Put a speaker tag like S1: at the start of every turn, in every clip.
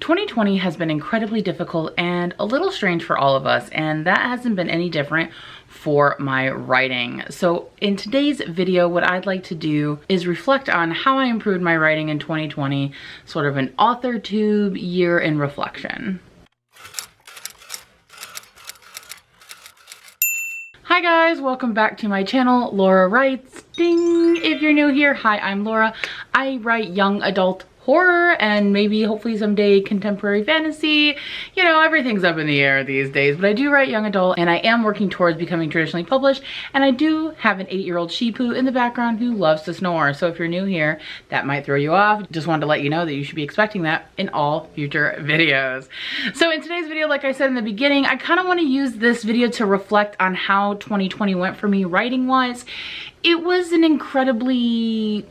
S1: 2020 has been incredibly difficult and a little strange for all of us, and that hasn't been any different for my writing. So in today's video, what I'd like to do is reflect on how I improved my writing in 2020, sort of an AuthorTube year in reflection. Hi guys, welcome back to my channel, Laura Writes. Ding! If you're new here, hi, I'm Laura. I write young adult horror and maybe hopefully someday contemporary fantasy. You know, everything's up in the air these days, but I do write young adult and I am working towards becoming traditionally published, and I do have an 8-year-old Shih-Poo in the background who loves to snore. So if you're new here, that might throw you off. Just wanted to let you know that you should be expecting that in all future videos. So in today's video, like I said in the beginning, I kind of want to use this video to reflect on how 2020 went for me writing-wise. It was an incredibly,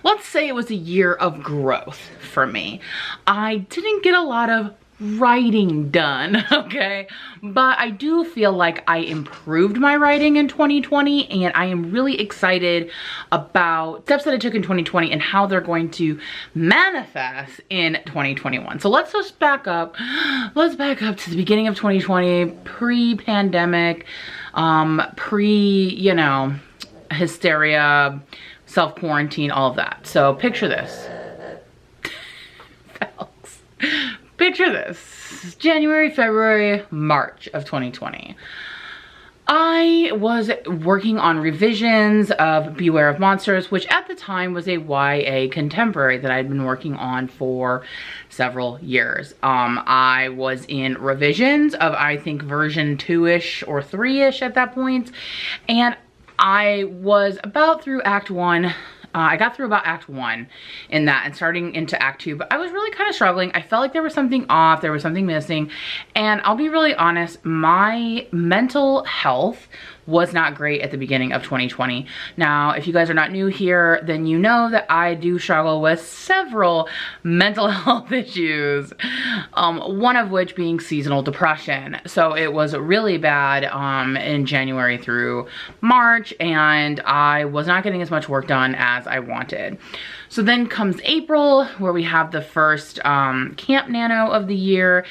S1: let's say it was a year of growth for me. I didn't get a lot of writing done, okay? But I do feel like I improved my writing in 2020, and I am really excited about steps that I took in 2020 and how they're going to manifest in 2021. So let's just back up. Let's back up to the beginning of 2020, pre-pandemic, you know, hysteria, self-quarantine, all of that. So picture this. Picture this. January, February, March of 2020. I was working on revisions of Beware of Monsters, which at the time was a YA contemporary that I'd been working on for several years. I was in revisions of, I think, version 2-ish or 3-ish at that point, and I was about through Act 1. I got through about Act 1 in that and starting into Act 2, but I was really kind of struggling. I felt like there was something off, there was something missing, and I'll be really honest, my mental health was not great at the beginning of 2020. Now, if you guys are not new here, then you know that I do struggle with several mental health issues, one of which being seasonal depression. So it was really bad in January through March, and I was not getting as much work done as I wanted. So then comes April, where we have the first Camp Nano of the year,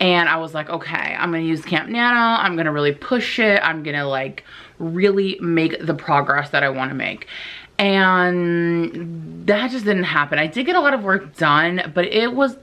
S1: and I was like, okay, I'm gonna use Camp Nano, I'm gonna really push it, I'm gonna like really make the progress that I wanna make. And that just didn't happen. I did get a lot of work done, but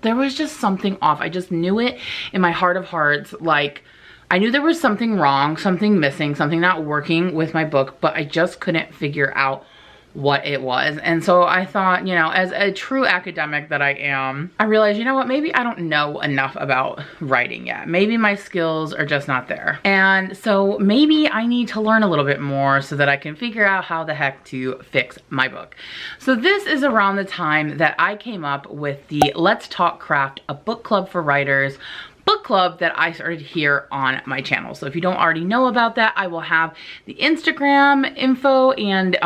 S1: there was just something off. I just knew it in my heart of hearts. Like, I knew there was something wrong, something missing, something not working with my book, but I just couldn't figure out what it was. And so I thought, you know, as a true academic that I am, I realized, you know what, maybe I don't know enough about writing yet. Maybe my skills are just not there. And so maybe I need to learn a little bit more so that I can figure out how the heck to fix my book. So this is around the time that I came up with the Let's Talk Craft, a book club for writers book club that I started here on my channel. So if you don't already know about that, I will have the Instagram info and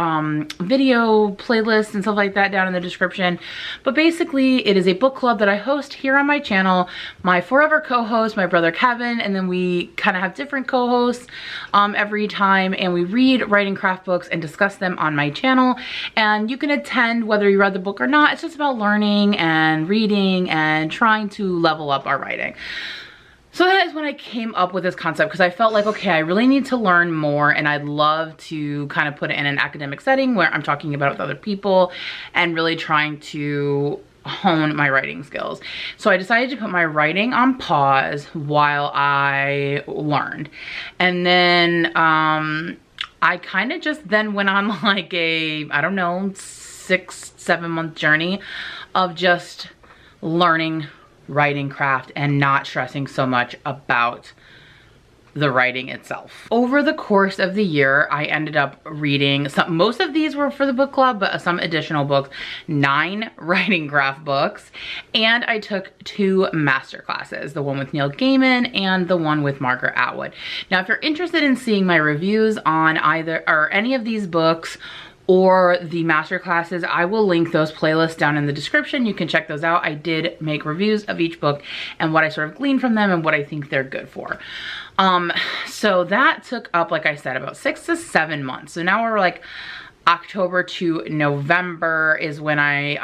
S1: video playlists and stuff like that down in the description. But basically, it is a book club that I host here on my channel. My forever co-host, my brother Kevin, and then we kind of have different co-hosts every time, and we read writing craft books and discuss them on my channel. And you can attend whether you read the book or not. It's just about learning and reading and trying to level up our writing. So that is when I came up with this concept, because I felt like, okay, I really need to learn more, and I'd love to kind of put it in an academic setting where I'm talking about it with other people and really trying to hone my writing skills. So I decided to put my writing on pause while I learned. And then I kind of just then went on like a, I don't know, 6-7 month journey of just learning writing craft and not stressing so much about the writing itself. Over the course of the year, I ended up reading most of these were for the book club, but some additional books, 9 writing craft books, and I took 2 master classes, the one with Neil Gaiman and the one with Margaret Atwood. Now, if you're interested in seeing my reviews on either or any of these books or the master classes, I will link those playlists down in the description. You can check those out. I did make reviews of each book and what I sort of gleaned from them and what I think they're good for. So that took up, like I said, about 6 to 7 months. So now we're like October to November is when I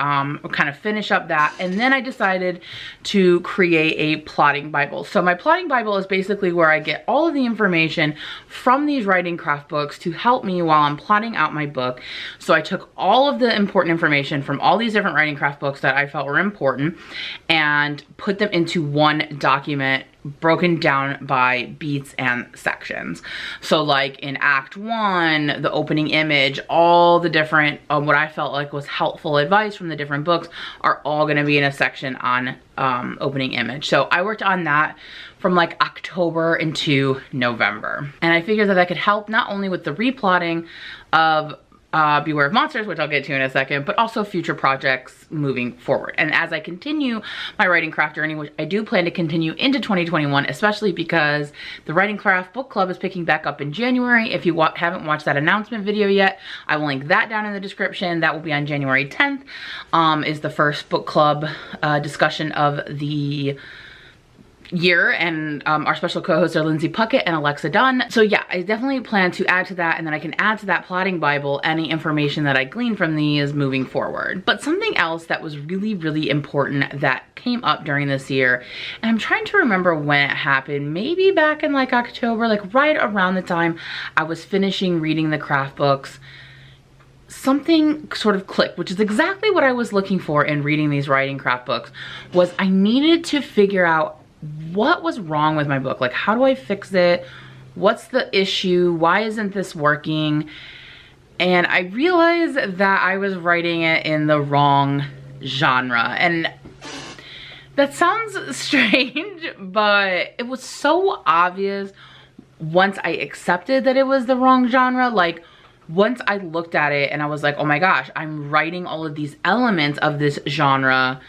S1: kind of finish up that. And then I decided to create a plotting Bible. So my plotting Bible is basically where I get all of the information from these writing craft books to help me while I'm plotting out my book. So I took all of the important information from all these different writing craft books that I felt were important and put them into one document broken down by beats and sections. So like in Act 1, the opening image, all the different what I felt like was helpful advice from the different books are all going to be in a section on opening image. So I worked on that from like October into November, and I figured that that could help not only with the replotting of Beware of Monsters, which I'll get to in a second, but also future projects moving forward. And as I continue my writing craft journey, which I do plan to continue into 2021, especially because the Writing Craft Book Club is picking back up in January. If you haven't watched that announcement video yet, I will link that down in the description. That will be on January 10th, is the first book club discussion of the year, and our special co-hosts are Lindsay Puckett and Alexa Donne. So yeah, I definitely plan to add to that, and then I can add to that plotting Bible any information that I glean from these moving forward. But something else that was really, really important that came up during this year, and I'm trying to remember when it happened, maybe back in like October, like right around the time I was finishing reading the craft books, something sort of clicked, which is exactly what I was looking for in reading these writing craft books, was I needed to figure out what was wrong with my book. Like, how do I fix it? What's the issue? Why isn't this working? And I realized that I was writing it in the wrong genre. And that sounds strange, but it was so obvious once I accepted that it was the wrong genre. Like, once I looked at it and I was like, oh my gosh, I'm writing all of these elements of this genre,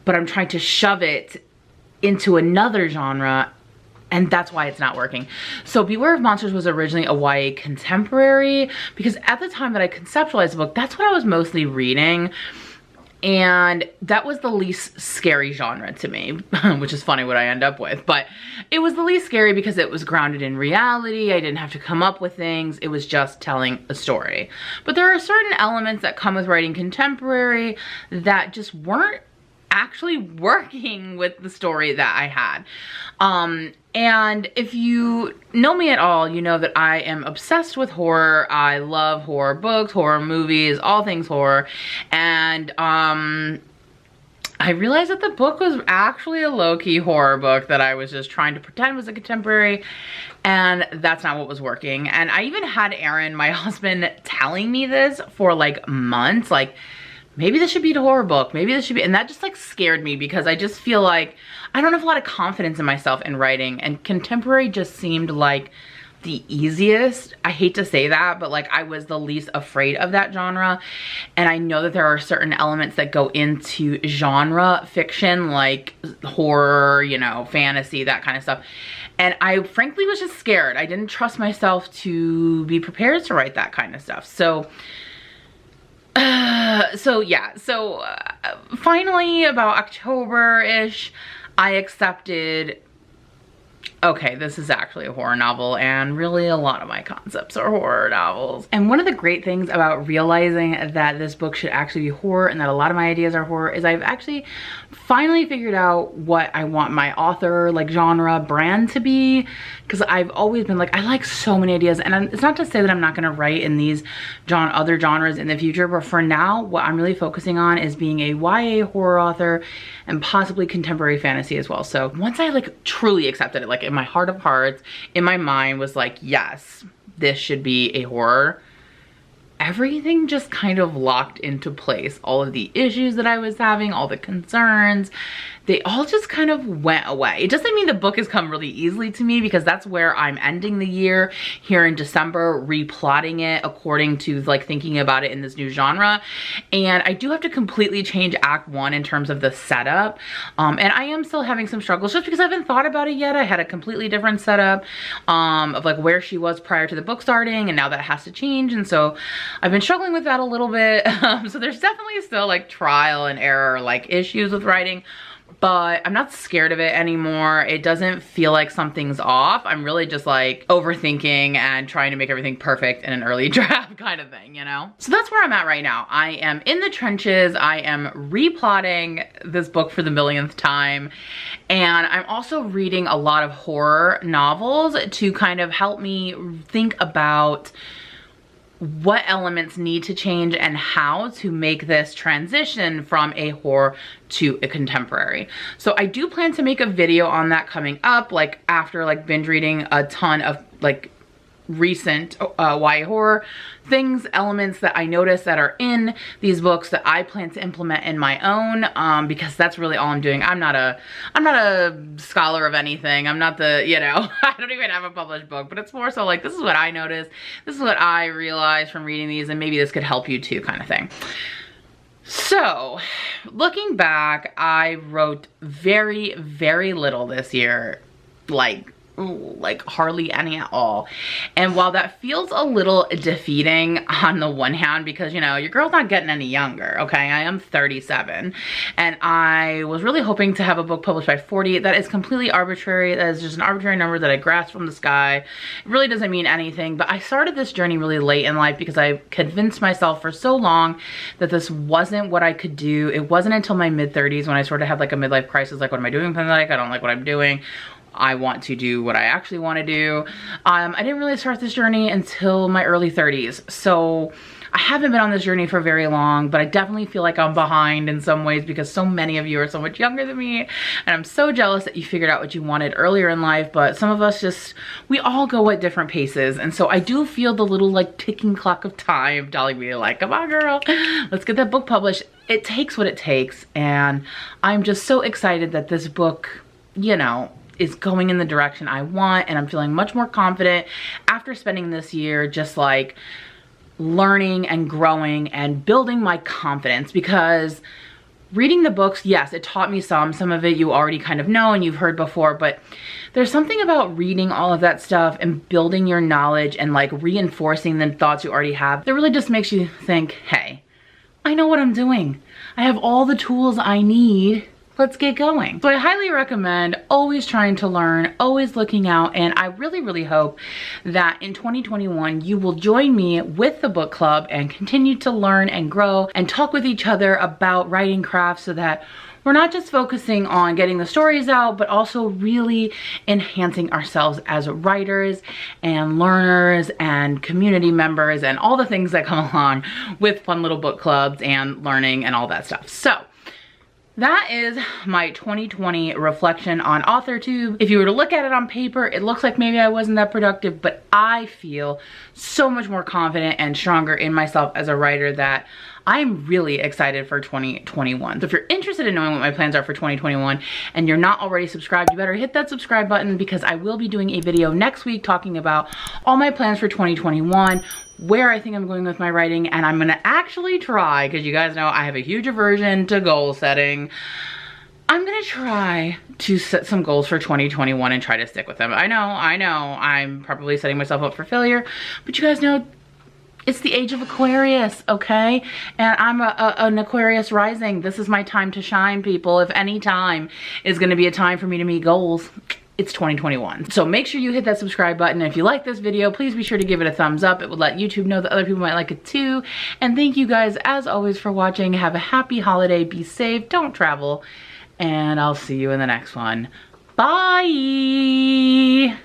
S1: but I'm trying to shove it into another genre, and that's why it's not working. So Beware of Monsters was originally a YA contemporary, because at the time that I conceptualized the book, that's what I was mostly reading, and that was the least scary genre to me, which is funny what I end up with, but it was the least scary because it was grounded in reality. I didn't have to come up with things. It was just telling a story. But there are certain elements that come with writing contemporary that just weren't actually working with the story that I had. And if you know me at all, you know that I am obsessed with horror. I love horror books, horror movies, all things horror. And I realized that the book was actually a low-key horror book that I was just trying to pretend was a contemporary, and that's not what was working. And I even had Aaron, my husband, telling me this for like months, like, maybe this should be a horror book, maybe this should be, and that just like scared me, because I just feel like I don't have a lot of confidence in myself in writing, and contemporary just seemed like the easiest. I hate to say that, but like I was the least afraid of that genre. And I know that there are certain elements that go into genre fiction, like horror, you know, fantasy, that kind of stuff. And I frankly was just scared. I didn't trust myself to be prepared to write that kind of stuff. So finally about October-ish, I accepted, okay, this is actually a horror novel, and really a lot of my concepts are horror novels. And one of the great things about realizing that this book should actually be horror and that a lot of my ideas are horror is I've actually finally figured out what I want my author, like, genre brand to be, because I've always been like, I like so many ideas, and it's not to say that I'm not going to write in these other genres in the future, but for now, what I'm really focusing on is being a YA horror author and possibly contemporary fantasy as well. So once I like truly accepted it, like in my heart of hearts, in my mind was like, yes, this should be a horror, everything just kind of locked into place. All of the issues that I was having, all the concerns, they all just kind of went away. It doesn't mean the book has come really easily to me, because that's where I'm ending the year here in December, replotting it according to like thinking about it in this new genre. And I do have to completely change Act 1 in terms of the setup. And I am still having some struggles just because I haven't thought about it yet. I had a completely different setup of like where she was prior to the book starting, and now that has to change. And so I've been struggling with that a little bit. So there's definitely still like trial and error, like issues with writing. but I'm not scared of it anymore. It doesn't feel like something's off. I'm really just like overthinking and trying to make everything perfect in an early draft kind of thing, you know? So that's where I'm at right now. I am in the trenches. I am replotting this book for the millionth time. And I'm also reading a lot of horror novels to kind of help me think about what elements need to change and how to make this transition from a horror to a contemporary. So I do plan to make a video on that coming up, like after like binge reading a ton of like recent YA horror things, elements that I noticed that are in these books that I plan to implement in my own, because that's really all I'm doing. I'm not a scholar of anything. I'm not the, you know, I don't even have a published book, but it's more so like, this is what I noticed. This is what I realized from reading these, and maybe this could help you too, kind of thing. So looking back, I wrote very, very little this year, like hardly any at all. And while that feels a little defeating on the one hand, because you know, your girl's not getting any younger, okay? I am 37 and I was really hoping to have a book published by 40. That is completely arbitrary. That is just an arbitrary number that I grasped from the sky. It really doesn't mean anything, but I started this journey really late in life because I convinced myself for so long that this wasn't what I could do. It wasn't until my mid-30s when I sort of had like a midlife crisis, like, what am I doing? Like, I don't like what I'm doing. I want to do what I actually want to do. I didn't really start this journey until my early 30s. So I haven't been on this journey for very long, but I definitely feel like I'm behind in some ways because so many of you are so much younger than me. And I'm so jealous that you figured out what you wanted earlier in life, but some of us just, we all go at different paces. And so I do feel the little like ticking clock of time telling me like, come on girl, let's get that book published. It takes what it takes. And I'm just so excited that this book, you know, is going in the direction I want, and I'm feeling much more confident after spending this year just like learning and growing and building my confidence. Because reading the books, yes, it taught me some of it you already kind of know and you've heard before, but there's something about reading all of that stuff and building your knowledge and like reinforcing the thoughts you already have that really just makes you think, hey, I know what I'm doing. I have all the tools I need. Let's get going. So I highly recommend always trying to learn, always looking out, and I really, really hope that in 2021 you will join me with the book club and continue to learn and grow and talk with each other about writing craft so that we're not just focusing on getting the stories out, but also really enhancing ourselves as writers and learners and community members and all the things that come along with fun little book clubs and learning and all that stuff. So that is my 2020 reflection on AuthorTube. If you were to look at it on paper, it looks like maybe I wasn't that productive, but I feel so much more confident and stronger in myself as a writer that I'm really excited for 2021. So if you're interested in knowing what my plans are for 2021 and you're not already subscribed, you better hit that subscribe button because I will be doing a video next week talking about all my plans for 2021, where I think I'm going with my writing, and I'm gonna actually try, because you guys know I have a huge aversion to goal setting. I'm gonna try to set some goals for 2021 and try to stick with them. I know, I'm probably setting myself up for failure, but you guys know it's the age of Aquarius, okay? And I'm an Aquarius rising. This is my time to shine, people. If any time is gonna be a time for me to meet goals, it's 2021. So make sure you hit that subscribe button. If you like this video, please be sure to give it a thumbs up. It would let YouTube know that other people might like it too. And thank you guys, as always, for watching. Have a happy holiday. Be safe. Don't travel. And I'll see you in the next one. Bye!